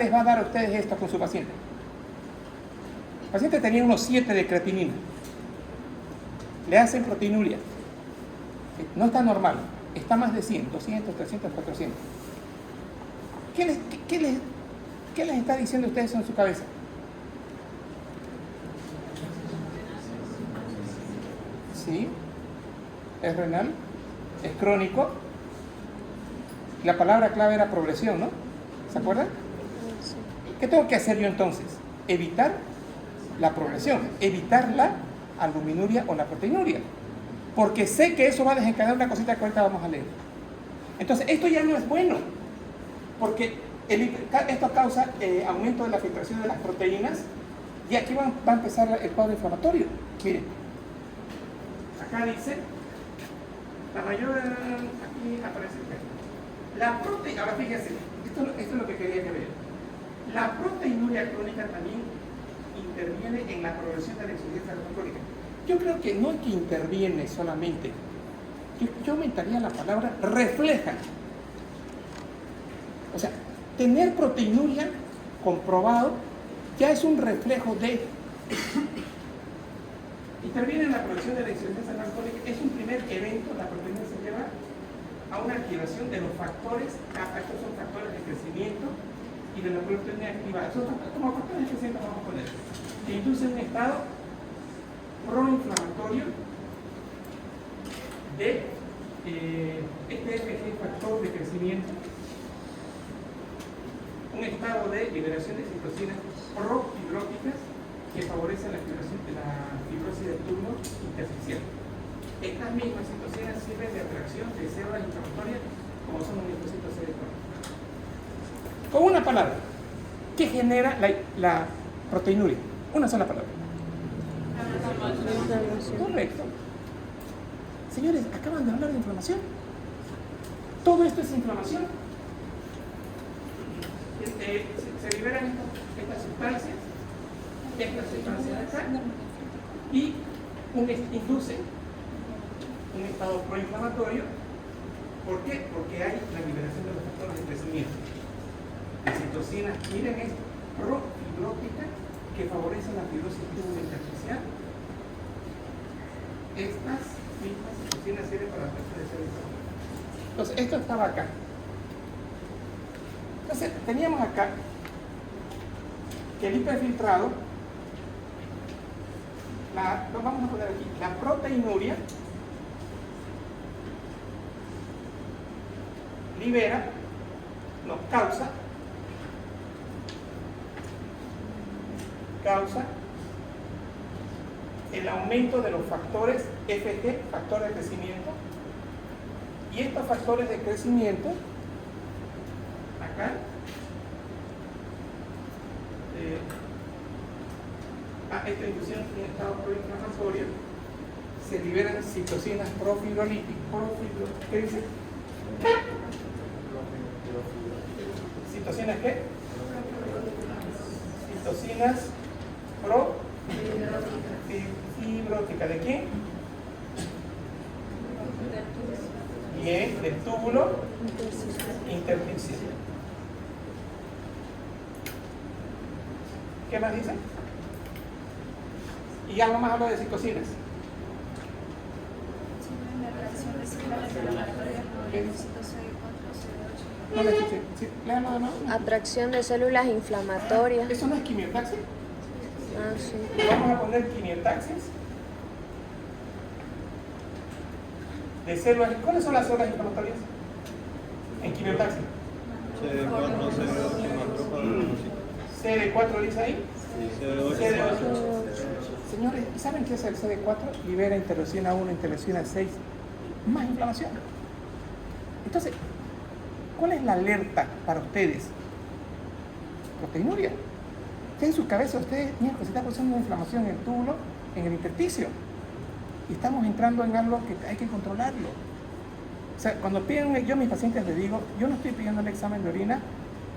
les va a dar a ustedes esto con su paciente. El paciente tenía unos 7 de creatinina. Le hacen proteinuria. No está normal. Está más de 100, 200, 300, 400. ¿Qué les está diciendo a ustedes en su cabeza? ¿Sí? ¿Es renal? ¿Es crónico? La palabra clave era progresión, ¿no? ¿Se acuerdan? ¿Qué tengo que hacer yo entonces? Evitar la progresión, evitar la albuminuria o la proteinuria. Porque sé que eso va a desencadenar una cosita que ahorita vamos a leer. Entonces, esto ya no es bueno. Porque esto causa aumento de la filtración de las proteínas. Y aquí va a empezar el cuadro inflamatorio. Miren. Acá dice, la mayor, aquí aparece la proteína. Ahora fíjense, esto es lo que quería que vean. La proteinuria crónica también interviene en la progresión de la insuficiencia renal crónica. Yo creo que no es que interviene solamente, yo aumentaría la palabra refleja. O sea, tener proteinuria comprobado ya es un reflejo de. Interviene en la producción de la insuficiencia renal crónica. Es un primer evento, la proteína se lleva a una activación de los factores, estos son factores de crecimiento y de la proteína activada. Como factores de crecimiento vamos a poner, que inducen un estado proinflamatorio de este factor de crecimiento, un estado de liberación de citocinas profibróticas que favorecen la activación de la fibrosis del túbulo intersticial. Estas mismas citocinas sirven de atracción de células inflamatorias como son los linfocitos CD4. Con una palabra, ¿qué genera la proteinuria? Una sola palabra. Correcto. Señores, acaban de hablar de inflamación. Todo esto es inflamación. Se liberan estas sustancias acá y induce un estado proinflamatorio. ¿Por qué? Porque hay la liberación de los factores de crecimiento. De citocinas, miren esto, profibrótica, que favorecen la fibrosis túbulo intersticial. Estas mismas citocinas sirven para la presión de células. Entonces, esto estaba acá. Entonces, teníamos acá que el hiperfiltrado, lo vamos a poner aquí, la proteinuria causa el aumento de los factores FG, factores de crecimiento, y estos factores de crecimiento, acá, esta inducción en estado proinflamatorio, se liberan citocinas profibrolíticas. ¿Qué dice? ¿Citocinas qué? Citocinas profibróticas. ¿De quién? Bien, del túbulo intersticial. ¿Qué más dice? Y algo más hablo de citocinas. ¿Qué dice? No le escuché. Sí, léalo de nuevo. Atracción de células inflamatorias. ¿Eso no es quimiotaxis? Ah, sí. Vamos a poner quimiotaxis de células. ¿Cuáles son las células inflamatorias en quimiotaxis? CD4 dice ahí. CD8. Señores, ¿saben qué es el CD4? Libera interleucina 1, interleucina 6. Más inflamación. Entonces, ¿cuál es la alerta para ustedes? Proteinuria. Que en su cabeza ustedes, mira, se está produciendo una inflamación en el túbulo, en el intersticio. Y estamos entrando en algo que hay que controlarlo. O sea, cuando piden, yo a mis pacientes les digo, yo no estoy pidiendo el examen de orina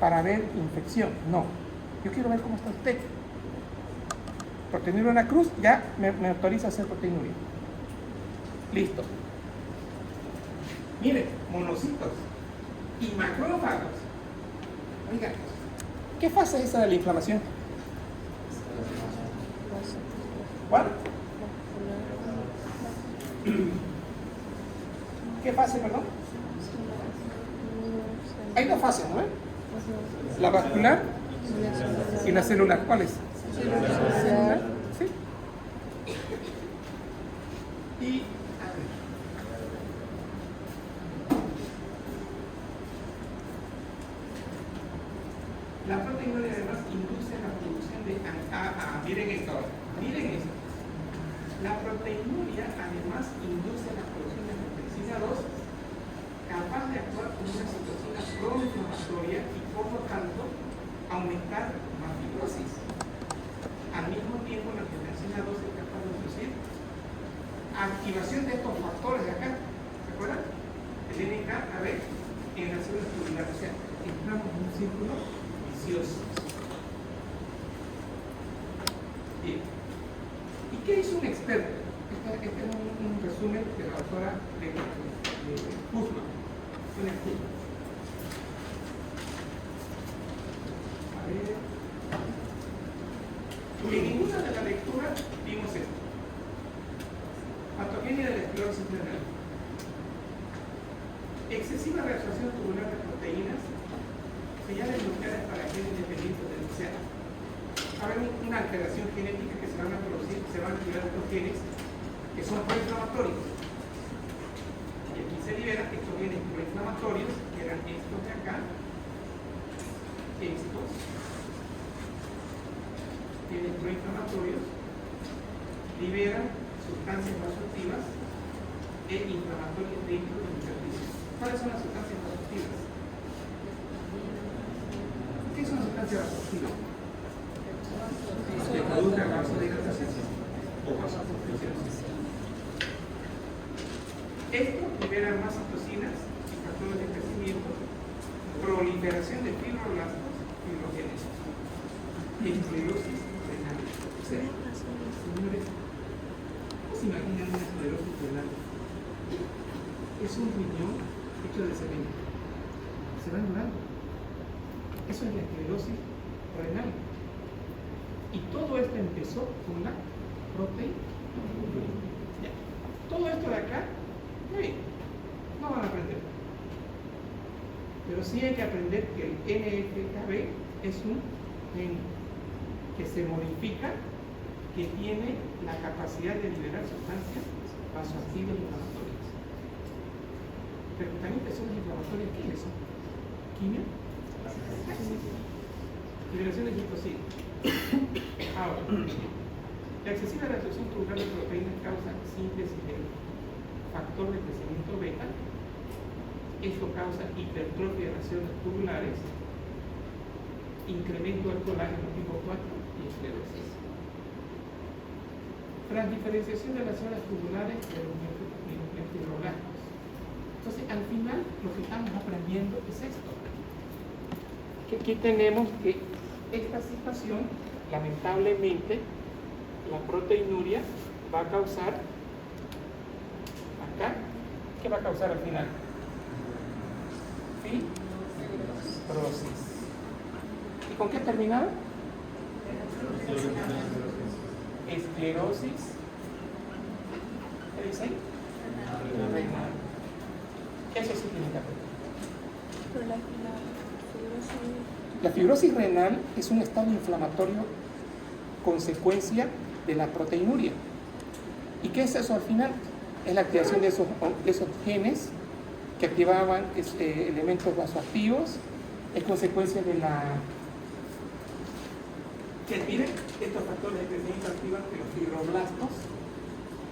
para ver infección, no. Yo quiero ver cómo está usted. Proteinuria en la cruz, ya me autoriza a hacer proteinuria. Listo. Mire, monocitos y macrófagos. Oigan, ¿Qué fase es esa de la inflamación? ¿Cuál? ¿Qué fase, perdón? Hay dos fases, ¿no? La vascular y la celular. ¿Cuál es? Celular. Sí. Y la proteinuria además induce la producción de... miren esto ahora. Miren esto. La proteinuria además induce la producción de angiotensina 2 capaz de actuar como una citocina proinflamatoria y por lo tanto aumentar la fibrosis. Al mismo tiempo la angiotensina 2 es capaz de producir activación de estos factores de acá. ¿Se acuerdan? El NK-AB en las células tubulares. O sea, entramos en un círculo vicioso. Bien. ¿Y qué hizo un experto? Este es un resumen de la doctora de Huffman. A ver. En ninguna de las lecturas vimos esto. Patogenia de la esclerosis renal. Excesiva reabsorción tubular de proteínas. Señales nucleares para genes dependientes del océano. Habrá una alteración genética que se van a producir, se van a activar estos genes que son proinflamatorios. Y aquí se liberan estos genes proinflamatorios, que eran estos de acá, estos genes proinflamatorios, liberan sustancias vasoactivas e inflamatorias dentro del intestino. ¿Cuáles son las sustancias vasoactivas? ¿Qué son las sustancias vasoactivas? Que produzcan vasodilatación o vasoconstricción. Esto libera más citocinas y factores de crecimiento, proliferación de fibroblastos, fibrogenesis, esclerosis renal. O sea, señores, ¿cómo se imaginan una esclerosis renal? Es un riñón hecho de cemento. Se va anulando. Eso es la esclerosis renal. Y todo esto empezó con la proteinuria. Todo esto de acá, no van a aprender. Pero sí hay que aprender que el NF-κB es un gen que se modifica, que tiene la capacidad de liberar sustancias vasoactivas inflamatorias. Pero también personas inflamatorias, ¿quiénes son? ¿Quimio? Liberación de citocina. Ahora, la excesiva reabsorción tubular de proteínas causa síntesis de factor de crecimiento beta. Esto causa hipertrofia de las células tubulares, incremento del colágeno tipo 4 y esclerosis. Transdiferenciación de las células tubulares de los fibroblastos. Entonces, al final, lo que estamos aprendiendo es esto. Que aquí tenemos que esta situación, lamentablemente, la proteinuria va a causar acá, ¿qué va a causar al final? Fibrosis. ¿Y con qué terminaba? Esclerosis. ¿Qué dice ahí? Renal. Eso sí tiene que aprender. La fibrosis renal es un estado inflamatorio consecuencia de la proteinuria. ¿Y qué es eso al final? Es la activación de esos genes que activaban elementos vasoactivos, es consecuencia de la... que miren, estos factores de crecimiento activan los fibroblastos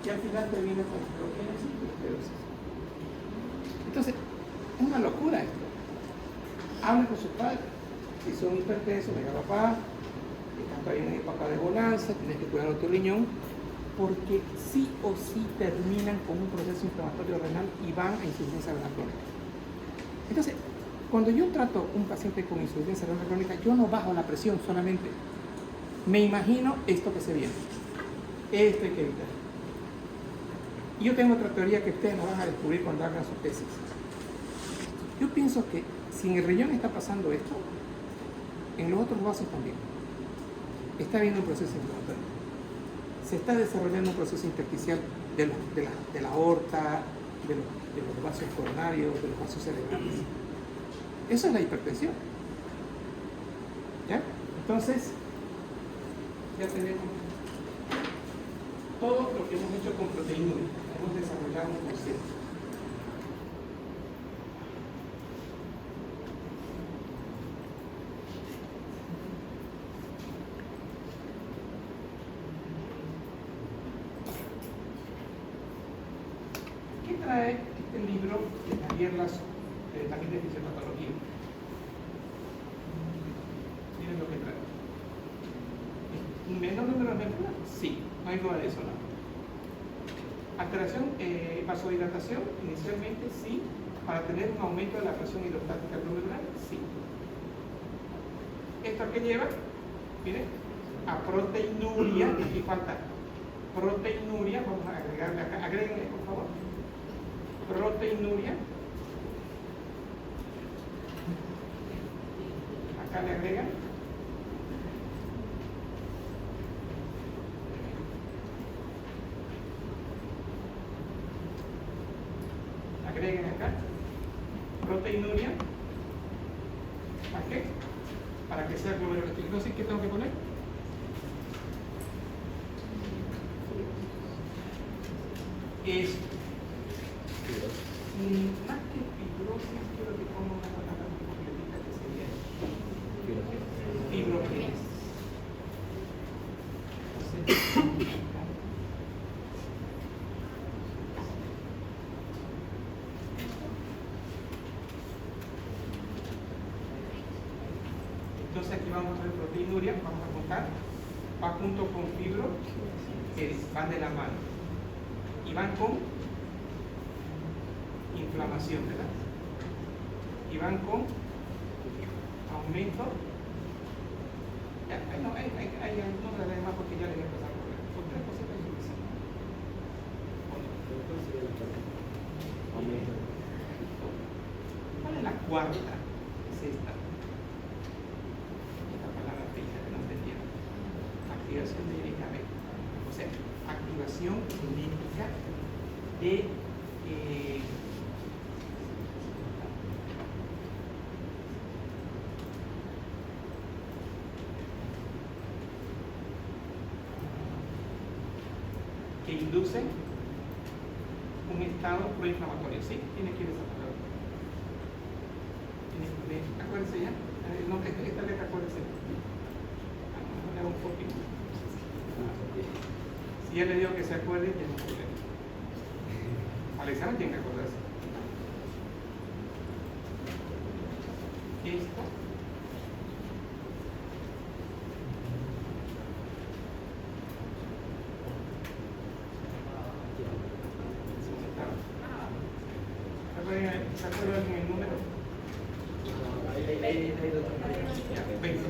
y al final termina con fibrogenesis y esclerosis. Entonces, es una locura esto. Hablen con sus padres, si son hipertensos, venga papá, están todavía en época de bonanza, tienes que cuidar tu riñón, porque sí o sí terminan con un proceso inflamatorio renal y van a insuficiencia renal crónica. Entonces, cuando yo trato un paciente con insuficiencia renal crónica, yo no bajo la presión solamente. Me imagino esto que se viene. Esto hay que evitar. Y yo tengo otra teoría que ustedes no van a descubrir cuando hagan su tesis. Yo pienso que si en el riñón está pasando esto, en los otros vasos también. Está habiendo un proceso inflamatorio. Se está desarrollando un proceso intersticial de la aorta, de los vasos coronarios, de los vasos cerebrales. Eso es la hipertensión. ¿Ya? Entonces, ya tenemos todo lo que hemos hecho con proteinuria. Hemos desarrollado un concepto. ¿Qué trae este libro de Javier Lazo, también de fisiopatología? Miren lo que trae. ¿Un menor número de médula? Sí, no hay duda de eso, ¿no? Alteración, vasodilatación, inicialmente sí, para tener un aumento de la presión hidrostática glomerular, sí. ¿Esto a qué lleva? Miren, a proteinuria, aquí falta proteinuria, vamos a agregarle acá, agréguenle por favor, proteinuria, acá le agregan, agreguen acá, proteinuria, ¿para qué? Para que sea glomerular. No sé qué tengo que poner. Es más que fibrosis, quiero que ponga una palabra completita que sería fibrosis. Entonces aquí vamos a ver proteinuria, vamos a contar, va junto con fibro, que van de la mano, y van con inflamación, ¿verdad? Y van con aumento, ya, no, hay algunos de las demás porque ya les voy a pasar por ahí. Son tres cositas suficientes. ¿Cuál es la cuarta? Es esta. Activación de medicamentos, o sea, activación genética de que inducen un estado proinflamatorio. ¿Sí? Tiene que ir esa palabra. Acuérdense ya. No, esta letra acuérdense. Un poquito. Si ya le digo que se acuerde, ya no problema. Al examen tiene que acordarse. Esto. ¿Se acuerdan el número? 20.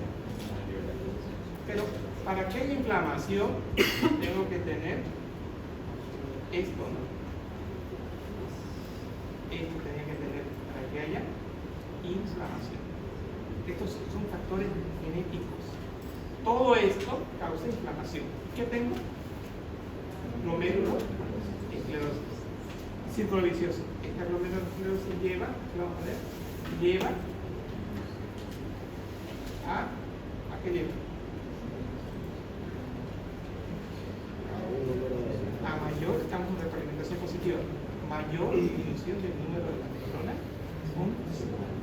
Pero para que haya inflamación, tengo que tener esto, ¿no? Esto tenía que tener para que haya inflamación. Estos son factores genéticos. Todo esto causa inflamación. ¿Qué tengo? Glomerulosclerosis. Círculo vicioso. Esta glomerulosclerosis lleva, ¿qué vamos a ver? Lleva ¿a qué lleva? A mayor, estamos en retroalimentación positiva, mayor disminución del número de las neuronas funcionales.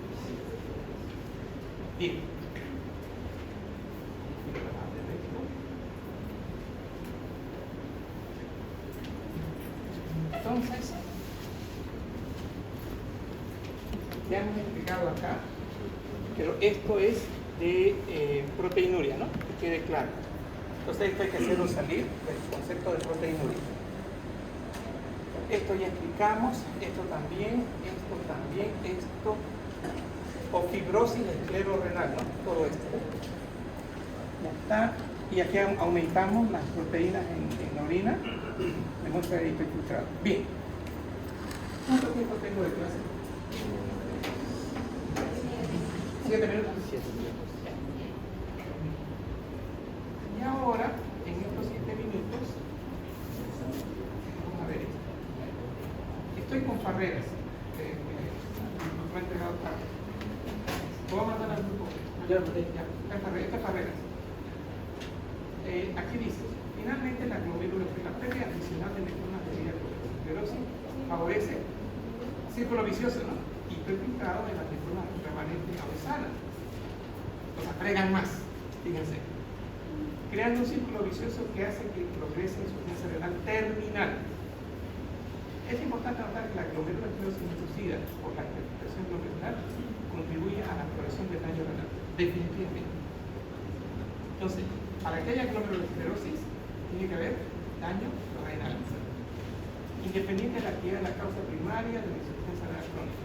Bien. Entonces, ya hemos explicado acá, pero esto es de proteinuria, ¿no? Que quede claro. Entonces esto hay que hacerlo salir del concepto de proteinuria. Esto ya explicamos, esto también, esto, o fibrosis esclerorrenal, ¿no? Todo esto. Ya está. Y aquí aumentamos las proteínas en la orina, de muestra de hiperfiltrado. Bien. ¿Cuánto tiempo tengo de clase? 7 minutos. Farreras. Nos ha entregado tarde. Lo voy a mandar al grupo. Ya, esta Farreras. Aquí dice, finalmente la pérdida adicional de neuronas de esclerosis favorece círculo vicioso, ¿no? Hiperpintado de las neuronas remanentes sanas. O sea, fregan más, fíjense. Creando un círculo vicioso que hace que progrese insuficiencia renal terminal. Es importante notar que la glomerulosclerosis inducida por la hipertensión glomerular contribuye a la progresión del daño renal, definitivamente. Entonces, para que haya glomerulosclerosis, tiene que haber daño renal, independiente de la actividad de la causa primaria de la insuficiencia renal crónica.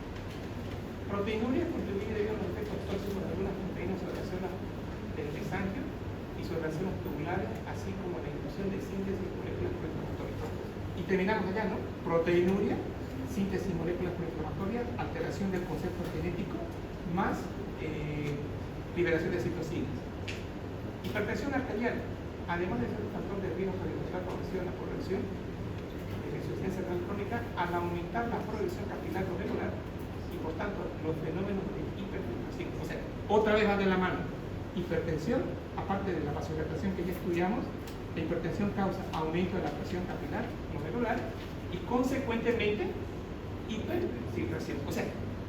Proteinuria contribuye debido a los efectos tóxicos de algunas proteínas sobre las células del mesanquio y sobre las células tubulares, así como la inducción de síntesis de moléculas proinflamatorias. Y terminamos allá, ¿no? Proteinuria, síntesis de moléculas proinflamatorias, alteración del concepto genético, más liberación de citocinas. Hipertensión arterial, además de ser un factor de riesgo cardiovascular favorecido en la progresión de la insuficiencia renal crónica, al aumentar la progresión capilar glomerular y por tanto los fenómenos de hipertensión. O sea, otra vez va de la mano. Hipertensión, aparte de la vasodilatación que ya estudiamos, la hipertensión causa aumento de la presión capilar glomerular y consecuentemente hiperfiltración. O sea,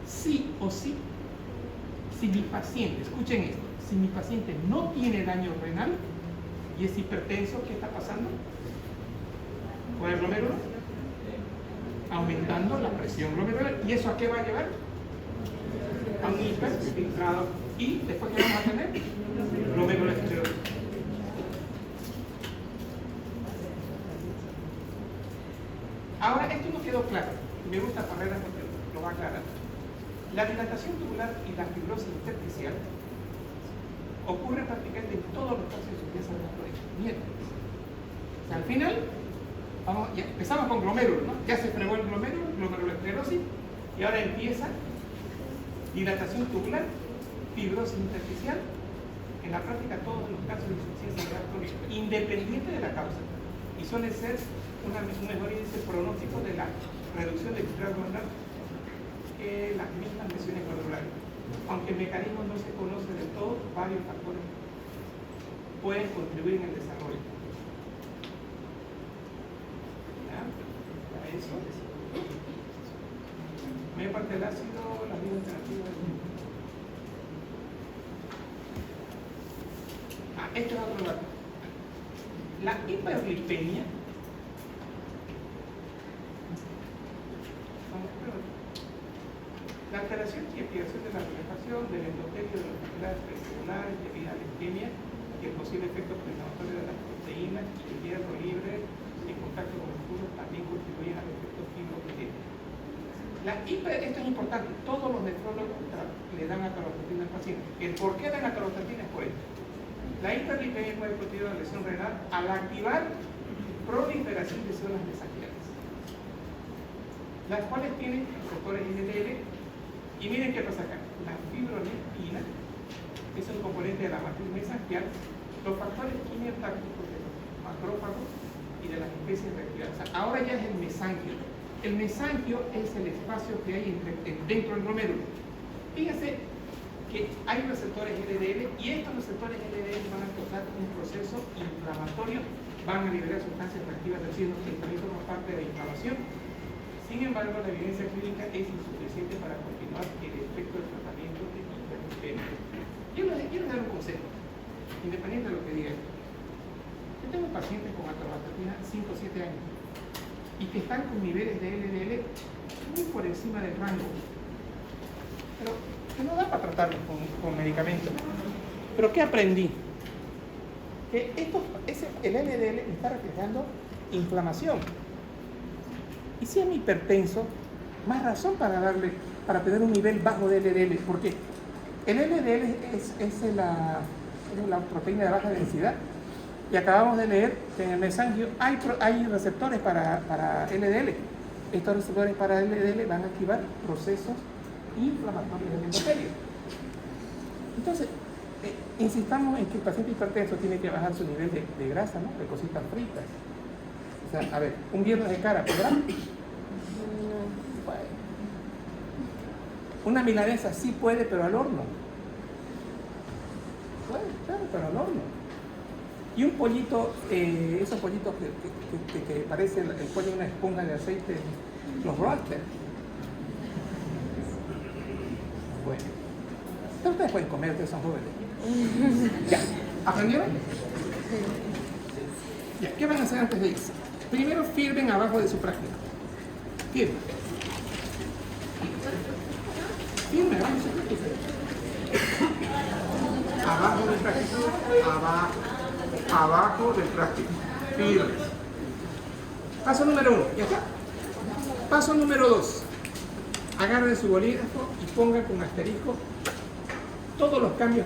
sí o sí, si mi paciente, escuchen esto, si mi paciente no tiene daño renal y es hipertenso, ¿qué está pasando? Con el glomérulo, aumentando la presión glomerular. ¿Y eso a qué va a llevar? A un hiperfiltrado. Y después, ¿qué vamos a tener? Glomerulosclerosis. Ahora, esto no quedó claro. Me gusta Farreras porque lo va a aclarar. La dilatación tubular y la fibrosis intersticial ocurre prácticamente en todos los casos de insuficiencia renal crónica. Miren. O sea, al final, ya empezamos con glomérulo, ¿no? Ya se fregó el glomérulo, glomerulosclerosis, y ahora empieza dilatación tubular, fibrosis intersticial, en la práctica todos los casos de insuficiencia renal crónica, independiente de la causa, y suele ser un mejor índice pronóstico de la reducción del filtrado glomerular que las mismas lesiones glomerulares. Aunque el mecanismo no se conoce del todo, varios factores pueden contribuir en el desarrollo. ¿Ya? Para eso, mayor parte del ácido, las vías alternativas. Este es otro dato. La hiperlipemia la alteración y activación de la relajación del endotelio de los capilares precelulares debido a la isquemia y el posible efecto proinflamatorio de las proteínas y el hierro libre en contacto con el flujo también contribuyen al efecto fibrogenético. Esto es importante, todos los nefrólogos le dan atorvastatina al paciente. El por qué dan atorvastatina es por esto. La hiperlipemia puede producir una lesión renal al activar proliferación de células mesangiales, las cuales tienen receptores LDL. Y miren qué pasa acá. La fibronectina es un componente de la matriz mesangial, los factores quimiotácticos de los macrófagos y de las especies reactivas. O sea, ahora ya es el mesanquio. El mesanquio es el espacio que hay dentro del glomérulo. Fíjense que hay receptores LDL y estos receptores LDL van a causar un proceso inflamatorio, van a liberar sustancias reactivas del cielo, que también forma parte de la inflamación. Sin embargo, la evidencia clínica es insuficiente para continuar el efecto del tratamiento de hiperlipemia. Yo les quiero dar un consejo, independiente de lo que diga. Yo tengo pacientes con atorvastatina 5 o 7 años y que están con niveles de LDL muy por encima del rango, pero que no da para tratarlos con medicamentos. Pero ¿qué aprendí? Que el LDL me está reflejando inflamación. Y si es hipertenso, más razón para tener un nivel bajo de LDL. ¿Por qué? El LDL es la proteína de baja densidad. Y acabamos de leer que en el mesangio hay receptores para LDL. Estos receptores para LDL van a activar procesos inflamatorios del endotelio. Entonces, insistamos en que el paciente hipertenso tiene que bajar su nivel de grasa, ¿no? De cositas fritas. O sea, a ver, un viernes de cara, ¿podrá? No. Bueno, Una milanesa sí puede, pero al horno. Puede, claro, pero al horno. Y un pollito, esos pollitos que parece el pollo una esponja de aceite, los roasters. Bueno, pero ustedes pueden comer, ustedes son jóvenes. ¿Ya? ¿Aprendieron? Ya, ¿qué van a hacer antes de irse? Primero firmen abajo de su práctica. Firmen. Firmen abajo de su práctica. Abajo del práctico. Abajo del práctico. Firmes. Paso número 1. ¿Ya está? Paso número 2. Agarren su bolígrafo y pongan con asterisco todos los cambios